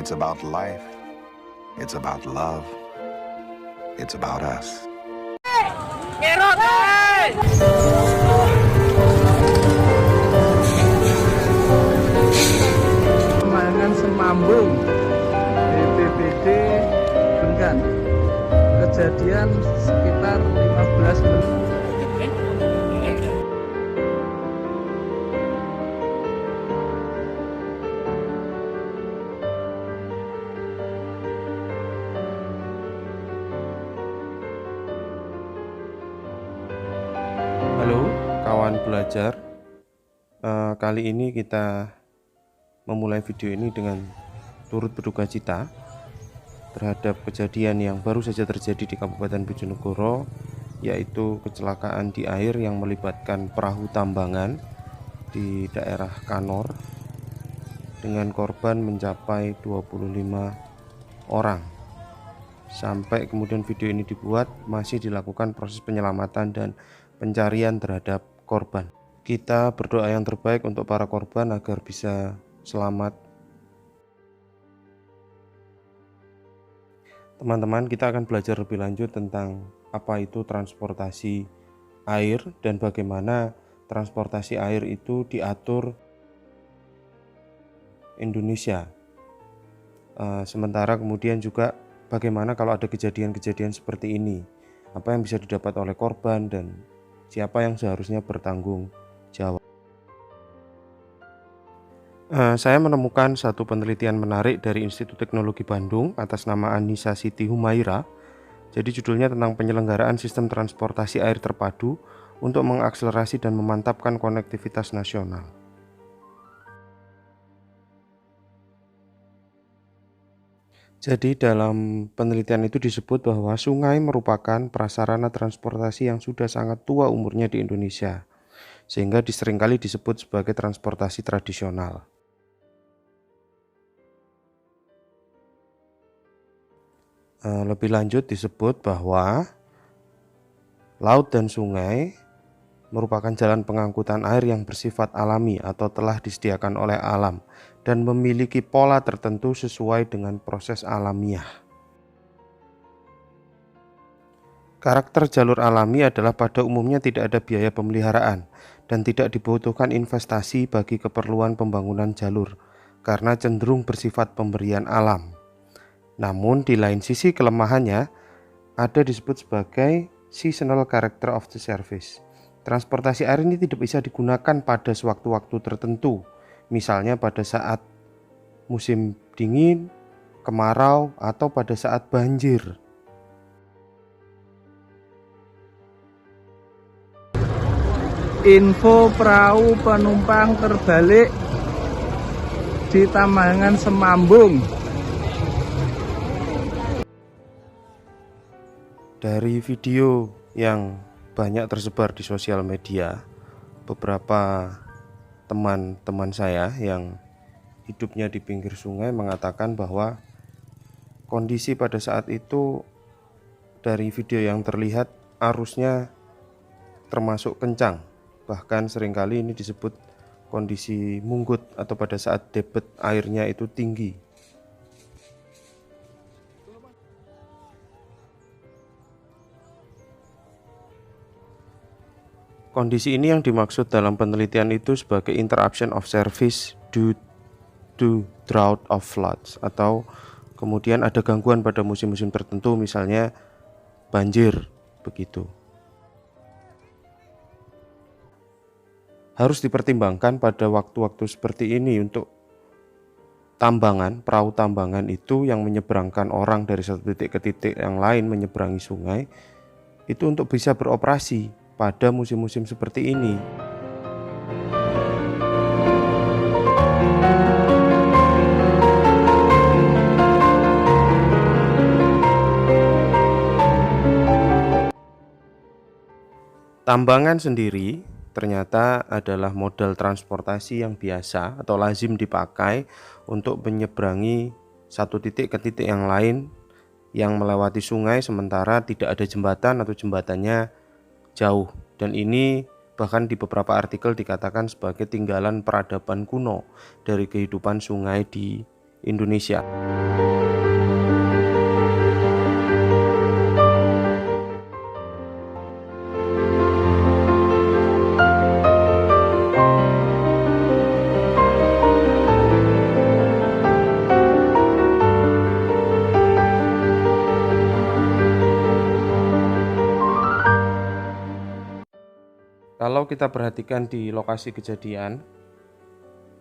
It's about life. It's about love. It's about us. Pemandangan Semambung BPBD Bengan. Kejadian sekitar 15 menit. Halo kawan belajar, kali ini kita memulai video ini dengan turut berduka cita terhadap kejadian yang baru saja terjadi di Kabupaten Bojonegoro, yaitu kecelakaan di air yang melibatkan perahu tambangan di daerah Kanor dengan korban mencapai 25 orang. Sampai kemudian video ini dibuat, masih dilakukan proses penyelamatan dan pencarian terhadap korban. Kita berdoa yang terbaik untuk para korban agar bisa selamat. Teman-teman, kita akan belajar lebih lanjut tentang apa itu transportasi air dan bagaimana transportasi air itu diatur Indonesia. Sementara kemudian juga bagaimana kalau ada kejadian-kejadian seperti ini, apa yang bisa didapat oleh korban dan siapa yang seharusnya bertanggung jawab. Saya menemukan satu penelitian menarik dari Institut Teknologi Bandung atas nama Anissa Siti Humaira. Jadi judulnya tentang penyelenggaraan sistem transportasi air terpadu untuk mengakselerasi dan memantapkan konektivitas nasional. Jadi dalam penelitian itu disebut bahwa sungai merupakan prasarana transportasi yang sudah sangat tua umurnya di Indonesia, sehingga seringkali disebut sebagai transportasi tradisional. Lebih lanjut disebut bahwa laut dan sungai merupakan jalan pengangkutan air yang bersifat alami atau telah disediakan oleh alam dan memiliki pola tertentu sesuai dengan proses alamiah. Karakter jalur alami adalah pada umumnya tidak ada biaya pemeliharaan dan tidak dibutuhkan investasi bagi keperluan pembangunan jalur karena cenderung bersifat pemberian alam. Namun di lain sisi kelemahannya ada disebut sebagai seasonal character of the service. Transportasi air ini tidak bisa digunakan pada sewaktu-waktu tertentu, misalnya pada saat musim dingin, kemarau, atau pada saat banjir. Info perahu penumpang terbalik di Tambangan Semambung. Dari video yang banyak tersebar di sosial media, beberapa teman-teman saya yang hidupnya di pinggir sungai mengatakan bahwa kondisi pada saat itu dari video yang terlihat arusnya termasuk kencang. Bahkan seringkali ini disebut kondisi munggut atau pada saat debit airnya itu tinggi. Kondisi ini yang dimaksud dalam penelitian itu sebagai interruption of service due to drought of floods, atau kemudian ada gangguan pada musim-musim tertentu, misalnya banjir begitu. Harus dipertimbangkan pada waktu-waktu seperti ini untuk tambangan, perahu tambangan itu yang menyeberangkan orang dari satu titik ke titik yang lain menyeberangi sungai, itu untuk bisa beroperasi pada musim-musim seperti ini. Tambangan sendiri ternyata adalah modal transportasi yang biasa atau lazim dipakai untuk menyeberangi satu titik ke titik yang lain yang melewati sungai sementara tidak ada jembatan atau jembatannya jauh, dan ini bahkan di beberapa artikel dikatakan sebagai tinggalan peradaban kuno dari kehidupan sungai di Indonesia. Kalau kita perhatikan di lokasi kejadian,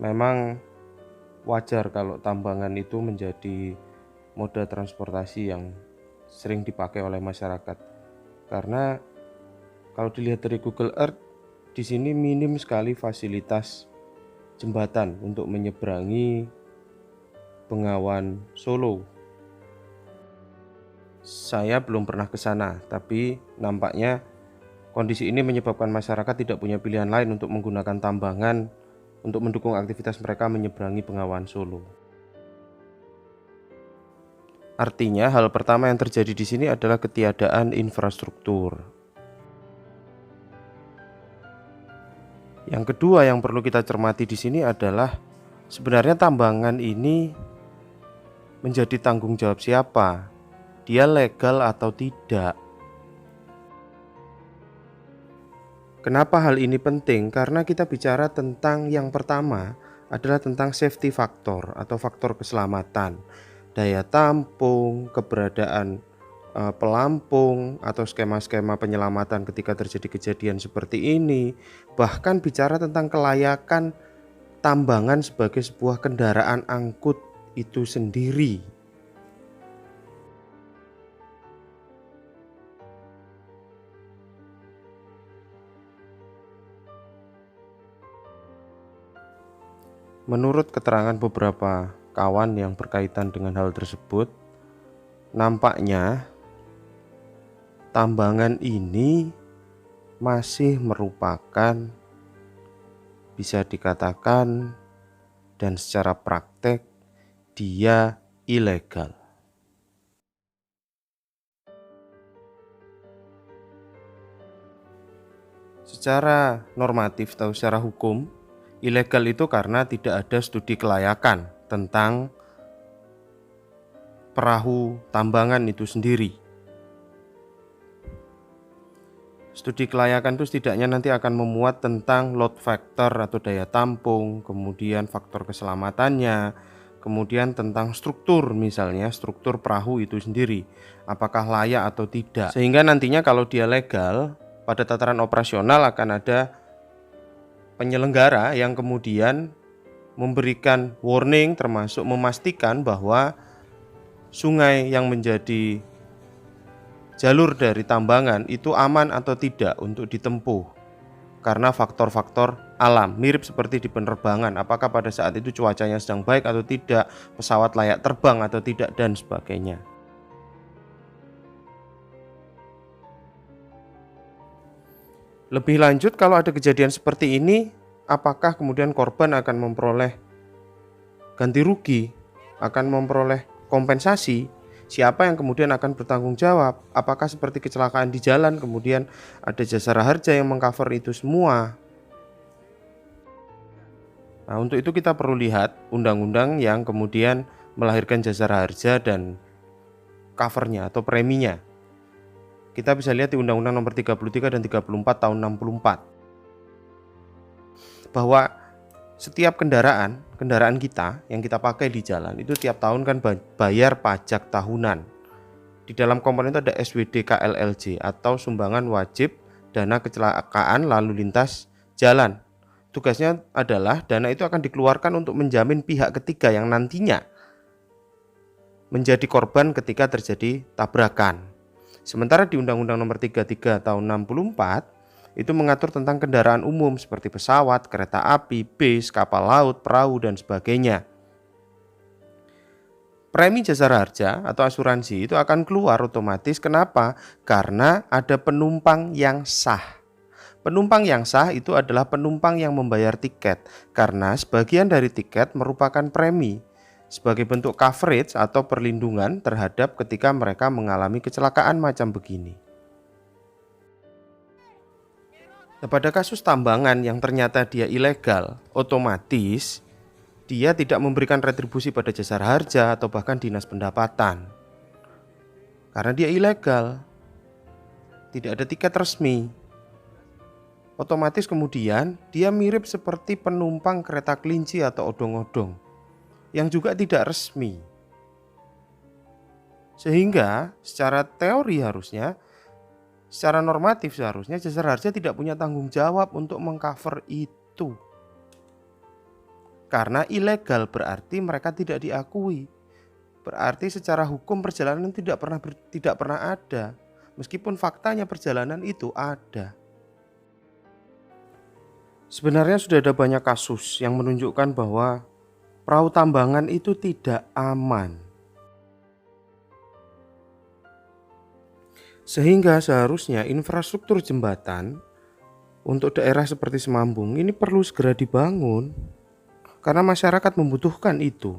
memang wajar kalau tambangan itu menjadi moda transportasi yang sering dipakai oleh masyarakat. Karena kalau dilihat dari Google Earth, di sini minim sekali fasilitas jembatan untuk menyeberangi Bengawan Solo. Saya belum pernah ke sana, tapi nampaknya kondisi ini menyebabkan masyarakat tidak punya pilihan lain untuk menggunakan tambangan untuk mendukung aktivitas mereka menyeberangi Bengawan Solo. Artinya, hal pertama yang terjadi di sini adalah ketiadaan infrastruktur. Yang kedua yang perlu kita cermati di sini adalah sebenarnya tambangan ini menjadi tanggung jawab siapa? Dia legal atau tidak? Kenapa hal ini penting? Karena kita bicara tentang yang pertama adalah tentang safety factor atau faktor keselamatan, daya tampung, keberadaan pelampung atau skema-skema penyelamatan ketika terjadi kejadian seperti ini, bahkan bicara tentang kelayakan tambangan sebagai sebuah kendaraan angkut itu sendiri. Menurut keterangan beberapa kawan yang berkaitan dengan hal tersebut, nampaknya tambangan ini masih merupakan, bisa dikatakan dan secara praktek, dia ilegal. Secara normatif atau secara hukum, ilegal itu karena tidak ada studi kelayakan tentang perahu tambangan itu sendiri. Studi kelayakan itu setidaknya nanti akan memuat tentang load factor atau daya tampung, kemudian faktor keselamatannya, kemudian tentang struktur, misalnya struktur perahu itu sendiri, apakah layak atau tidak. Sehingga nantinya kalau dia legal, pada tataran operasional akan ada penyelenggara yang kemudian memberikan warning, termasuk memastikan bahwa sungai yang menjadi jalur dari tambangan itu aman atau tidak untuk ditempuh karena faktor-faktor alam, mirip seperti di penerbangan, apakah pada saat itu cuacanya sedang baik atau tidak, pesawat layak terbang atau tidak, dan sebagainya. Lebih lanjut, kalau ada kejadian seperti ini, apakah kemudian korban akan memperoleh ganti rugi, akan memperoleh kompensasi? Siapa yang kemudian akan bertanggung jawab? Apakah seperti kecelakaan di jalan, kemudian ada Jasara Harja yang mengcover itu semua? Nah, untuk itu kita perlu lihat undang-undang yang kemudian melahirkan Jasara Harja dan covernya atau preminya. Kita bisa lihat di Undang-Undang Nomor 33 dan 34 tahun 64 bahwa setiap kendaraan kita yang kita pakai di jalan itu tiap tahun kan bayar pajak tahunan. Di dalam komponen itu ada SWD KLLJ atau sumbangan wajib dana kecelakaan lalu lintas jalan. Tugasnya adalah dana itu akan dikeluarkan untuk menjamin pihak ketiga yang nantinya menjadi korban ketika terjadi tabrakan. Sementara di Undang-Undang Nomor 33 tahun 64 itu mengatur tentang kendaraan umum seperti pesawat, kereta api, bis, kapal laut, perahu, dan sebagainya. Premi Jasara Harja atau asuransi itu akan keluar otomatis. Kenapa? Karena ada penumpang yang sah. Penumpang yang sah itu adalah penumpang yang membayar tiket, karena sebagian dari tiket merupakan premi sebagai bentuk coverage atau perlindungan terhadap ketika mereka mengalami kecelakaan macam begini. Nah, pada kasus tambangan yang ternyata dia ilegal, otomatis dia tidak memberikan retribusi pada jasara harja atau bahkan dinas pendapatan. Karena dia ilegal, tidak ada tiket resmi. Otomatis kemudian dia mirip seperti penumpang kereta kelinci atau odong-odong yang juga tidak resmi. Sehingga secara teori harusnya, secara normatif seharusnya jasara harja tidak punya tanggung jawab untuk mengcover itu. Karena ilegal berarti mereka tidak diakui. Berarti secara hukum perjalanan tidak pernah ada. Meskipun faktanya perjalanan itu ada. Sebenarnya sudah ada banyak kasus yang menunjukkan bahwa perahu tambangan itu tidak aman. Sehingga seharusnya infrastruktur jembatan untuk daerah seperti Semambung ini perlu segera dibangun. Karena masyarakat membutuhkan itu.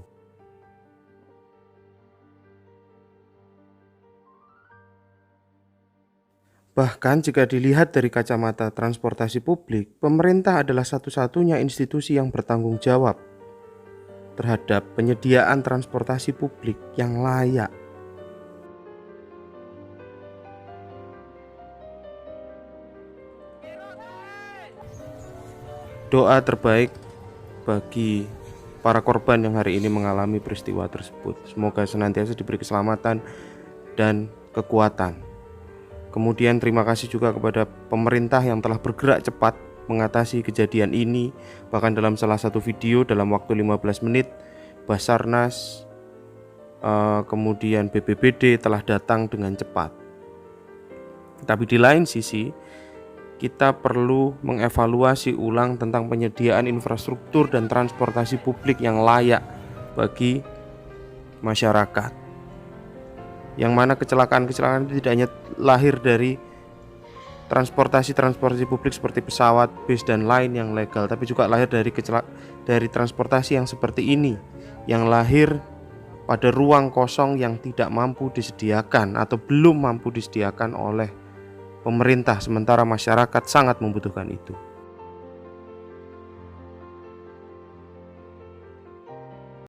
Bahkan jika dilihat dari kacamata transportasi publik, pemerintah adalah satu-satunya institusi yang bertanggung jawab terhadap penyediaan transportasi publik yang layak. Doa terbaik bagi para korban yang hari ini mengalami peristiwa tersebut. Semoga senantiasa diberi keselamatan dan kekuatan. Kemudian terima kasih juga kepada pemerintah yang telah bergerak cepat mengatasi kejadian ini. Bahkan dalam salah satu video dalam waktu 15 menit, Basarnas, kemudian BPBD telah datang dengan cepat. Tapi di lain sisi, kita perlu mengevaluasi ulang tentang penyediaan infrastruktur dan transportasi publik yang layak bagi masyarakat. Yang mana kecelakaan-kecelakaan itu tidak hanya lahir dari transportasi publik seperti pesawat, bis dan lain yang legal, tapi juga lahir dari transportasi yang seperti ini, yang lahir pada ruang kosong yang tidak mampu disediakan atau belum mampu disediakan oleh pemerintah, sementara masyarakat sangat membutuhkan itu.